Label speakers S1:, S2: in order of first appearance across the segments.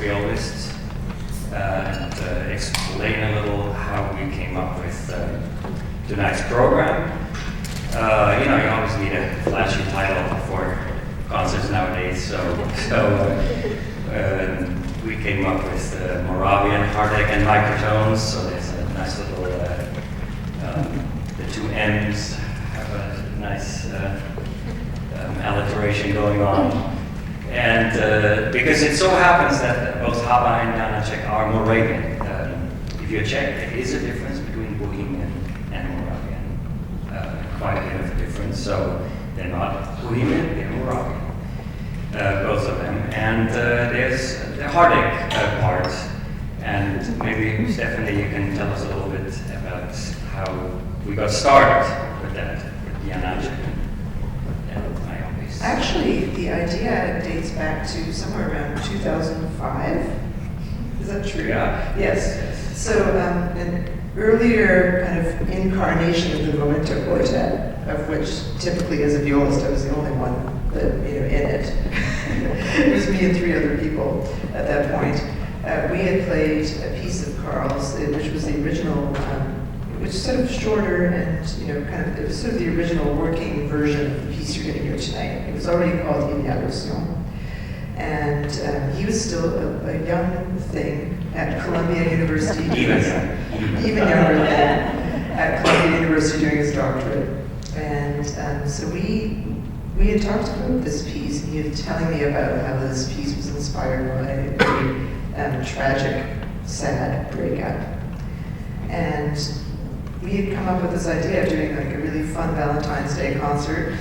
S1: violist and explain a little how we came up with tonight's program. You know, you always need a flashy title for concerts nowadays, so we came up with Moravian, Heartache, and Microtones. So there's a nice little the two M's have a nice alliteration going on. And because it so happens that both Hába and Janáček are Moravian. If you check, there is a difference between Bohemian and Moravian. Quite a bit of a difference. So they're not Bohemian, they're Moravian. Both of them. And there's the Heartache part. And maybe, Stephanie, you can tell us a little bit about how we got started with that, with Janáček.
S2: Actually, the idea dates back to somewhere around 2005. Is that true?
S1: Yeah.
S2: Yes. So an earlier kind of incarnation of the Momenta Quartet, of which typically as a violist I was the only one that, in it. It was me and 3 other people at that point. We had played a piece of Carl's, which was the original, which is sort of shorter and, kind of, it was sort of the original working version of the piece you're going to hear tonight. It was already called Alois. And he was still a young thing at Columbia University. Even younger than at Columbia University doing his doctorate. And so we had talked about this piece, and he was telling me about how this piece was inspired by a very tragic, sad breakup. And we had come up with this idea of doing like a really fun Valentine's Day concert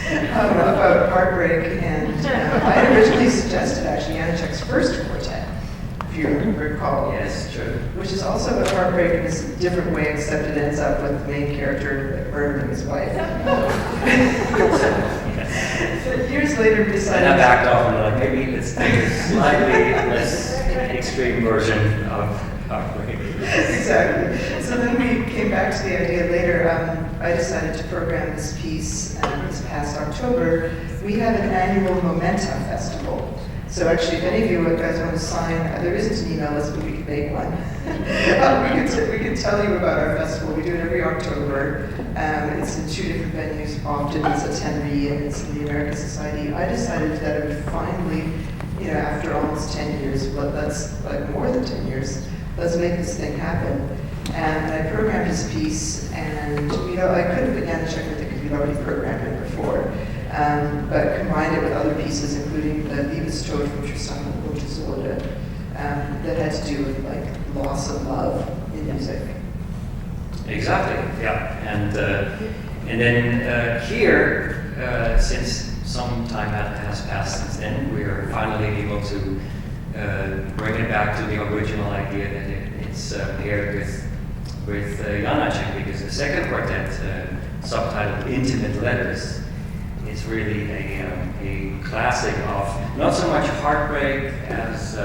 S2: about heartbreak, and I had originally suggested actually Janáček's first quartet, if you recall.
S1: Yes, true.
S2: Which is also about heartbreak in a different way, except it ends up with the main character murdering his wife. But years later we decided...
S1: And I backed off and like, maybe let's take a slightly less extreme version of heartbreak.
S2: Exactly. So then we came back to the idea later. I decided to program this piece this past October. We have an annual Momenta festival. So actually, if any of you guys want to sign, there isn't an email list, but we can make one. We can tell you about our festival. We do it every October. It's in 2 different venues. Often it's at Tenby and it's in the American Society. I decided that I would finally, after almost 10 years, but that's like more than 10 years, let's make this thing happen. And I programmed this piece, and I could have put Janáček with it because we'd already programmed it before, but combined it with other pieces, including the Liebestod from Tristan und Isolde, that had to do with like loss of love in music.
S1: Exactly. Yeah. And then here, since some time has passed since then, we are finally able to bring it back to the original idea that it's paired with Janáček, because the second quartet, subtitled Intimate Letters, is really a classic of not so much heartbreak as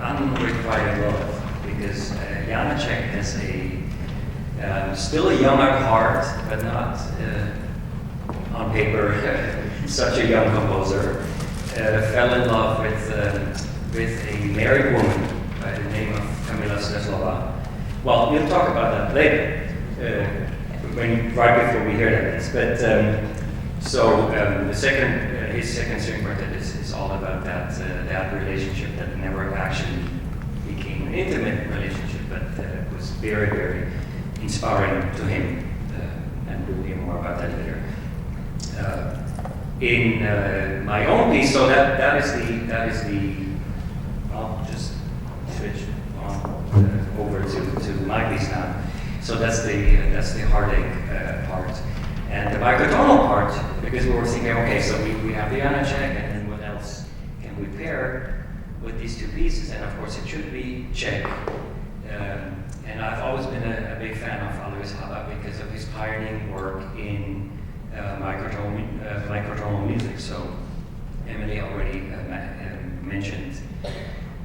S1: unrequited love, because Janáček has still a young at heart, but not on paper such a young composer. Fell in love with a married woman by the name of Kamila Sneslova. Well, we'll talk about that later, right before we hear that piece. But his second string quartet is all about that relationship that never actually became an intimate relationship, but was very, very inspiring to him. And we'll hear more about that later. In my own piece, so that is the. I'll just switch on over to my piece now. So that's the heartache part, and the microtonal part, because we were thinking, okay, so we have the Janáček, and then what else can we pair with these 2 pieces? And of course, it should be Czech. And I've always been a big fan of Alois Hába because of his pioneering work in microtonal music. So Emily already mentioned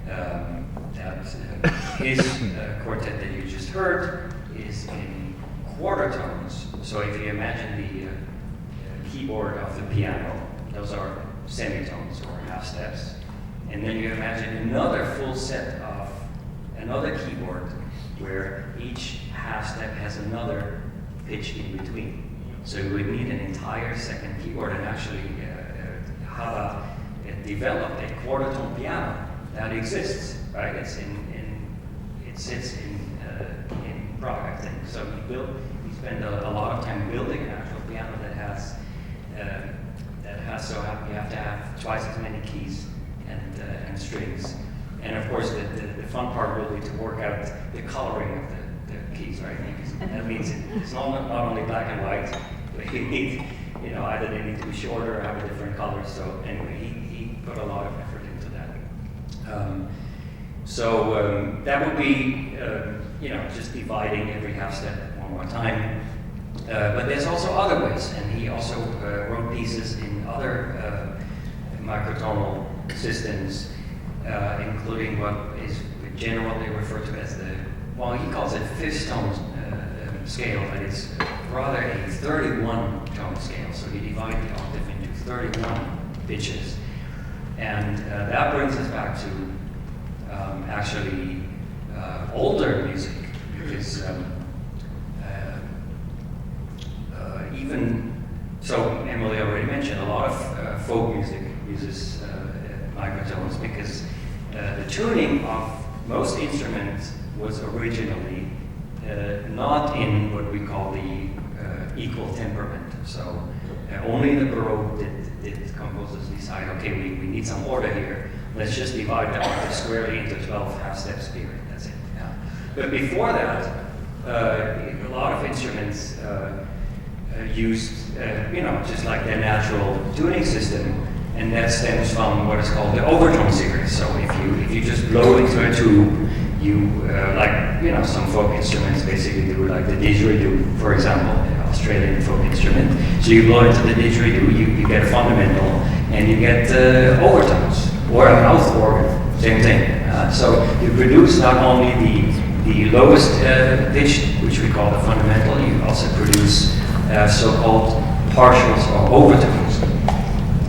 S1: that his quartet that you just heard is in quarter tones. So if you imagine the keyboard of the piano, those are semitones or half steps. And then you imagine another full set of another keyboard where each half step has another pitch in between. So you would need an entire second keyboard, and actually Hába developed a quarter-tone piano that exists, right? It sits in Prague, I think. So he spent a lot of time building an actual piano that has so you have to have twice as many keys and strings. And of course, the fun part will be to work out the coloring of the keys, right? Because that means it's not only black and white, but you need, either they need to be shorter or have a different color. So anyway, he put a lot of effort into that. That would be, just dividing every half step one more time. But there's also other ways, and he also wrote pieces in other microtonal systems, including what is generally referred to as he calls it fifth tone scale, but it's rather a 31-tone scale. So you divide the octave into 31 pitches. And that brings us back to actually older music, because Emily already mentioned, a lot of folk music uses microtones because the tuning of most instruments was originally not in what we call the equal temperament. So only the Baroque did composers decide, okay, we need some order here. Let's just divide the octave squarely into 12 half-steps period. That's it. Yeah. But before that, a lot of instruments used, just like their natural tuning system, and that stems from what is called the overtone series. So if you just blow into a tube, some folk instruments basically do, like the didgeridoo, for example, an Australian folk instrument. So you blow into the didgeridoo, you get a fundamental, and you get overtones, or a mouth organ, same thing. So you produce not only the lowest pitch, which we call the fundamental, you also produce so-called partials or overtones.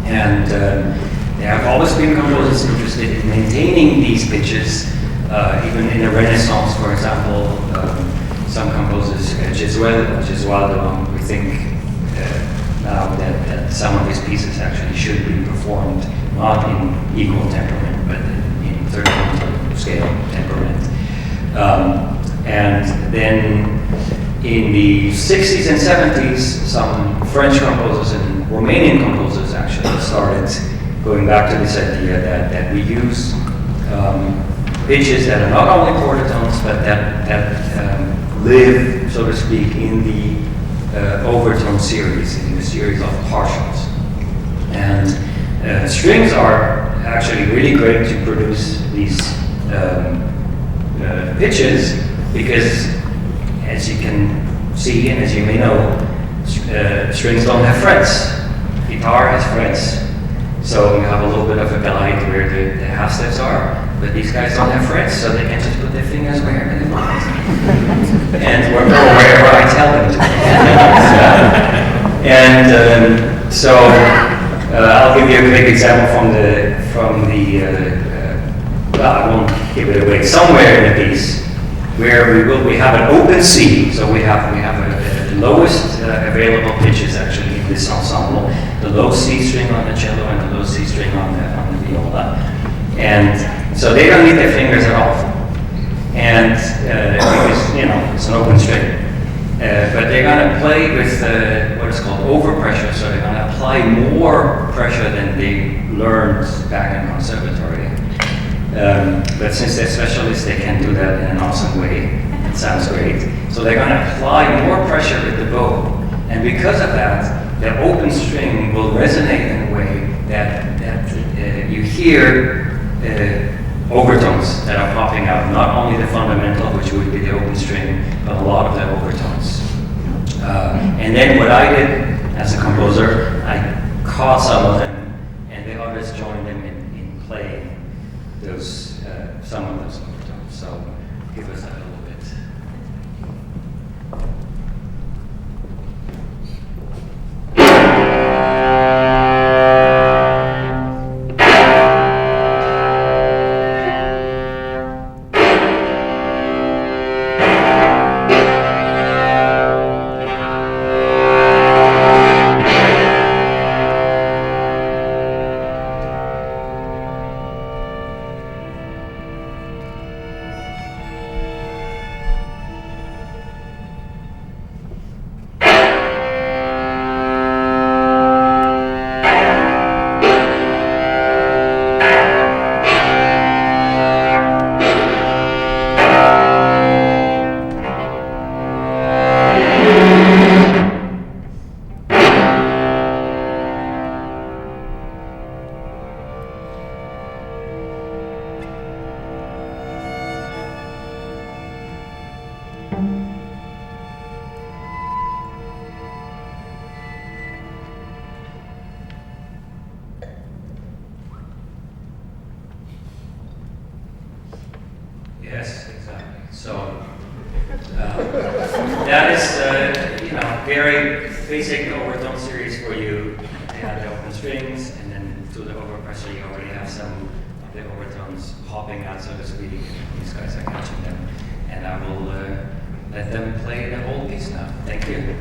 S1: And there have always been composers interested in maintaining these pitches, even in the Renaissance, for example. Some composers, Gesualdo, we think now that some of his pieces actually should be performed not in equal temperament, but in 31 scale temperament. And then in the 60s and 70s, some French composers and Romanian composers actually started going back to this idea that we use pitches that are not only quarter tones, but that live, so to speak, in the overtone series, in the series of partials. And strings are actually really great to produce these pitches, because as you can see and as you may know, strings don't have frets. Guitar has frets, so you have a little bit of a guide where the half steps are, but these guys don't have frets, so they can just put their fingers wherever they want and wherever I tell them to. And so I'll give you a quick example from the I won't give it away, somewhere in the piece where we have an open C, so we have the lowest available pitches actually in this ensemble, the low C string on the cello and the low C string on the viola, and so they don't need their fingers at all, and because it's an open string, but they're going to play with what is called overpressure, so they're going to apply more pressure than they learned back in conservatory. But since they're specialists, they can do that in an awesome way. It sounds great. So they're going to apply more pressure with the bow. And because of that, the open string will resonate in a way that you hear overtones that are popping out. Not only the fundamental, which would be the open string, but a lot of the overtones. And then what I did as a composer, I caught some of them, and the others joined them in playing those some of those overtones. So give us that a little bit. you know, very basic overtone series where you have the open strings, and then to the overpressure you already have some of the overtones hopping out, so to speak. These guys are catching them. And I will let them play the whole piece now. Thank you.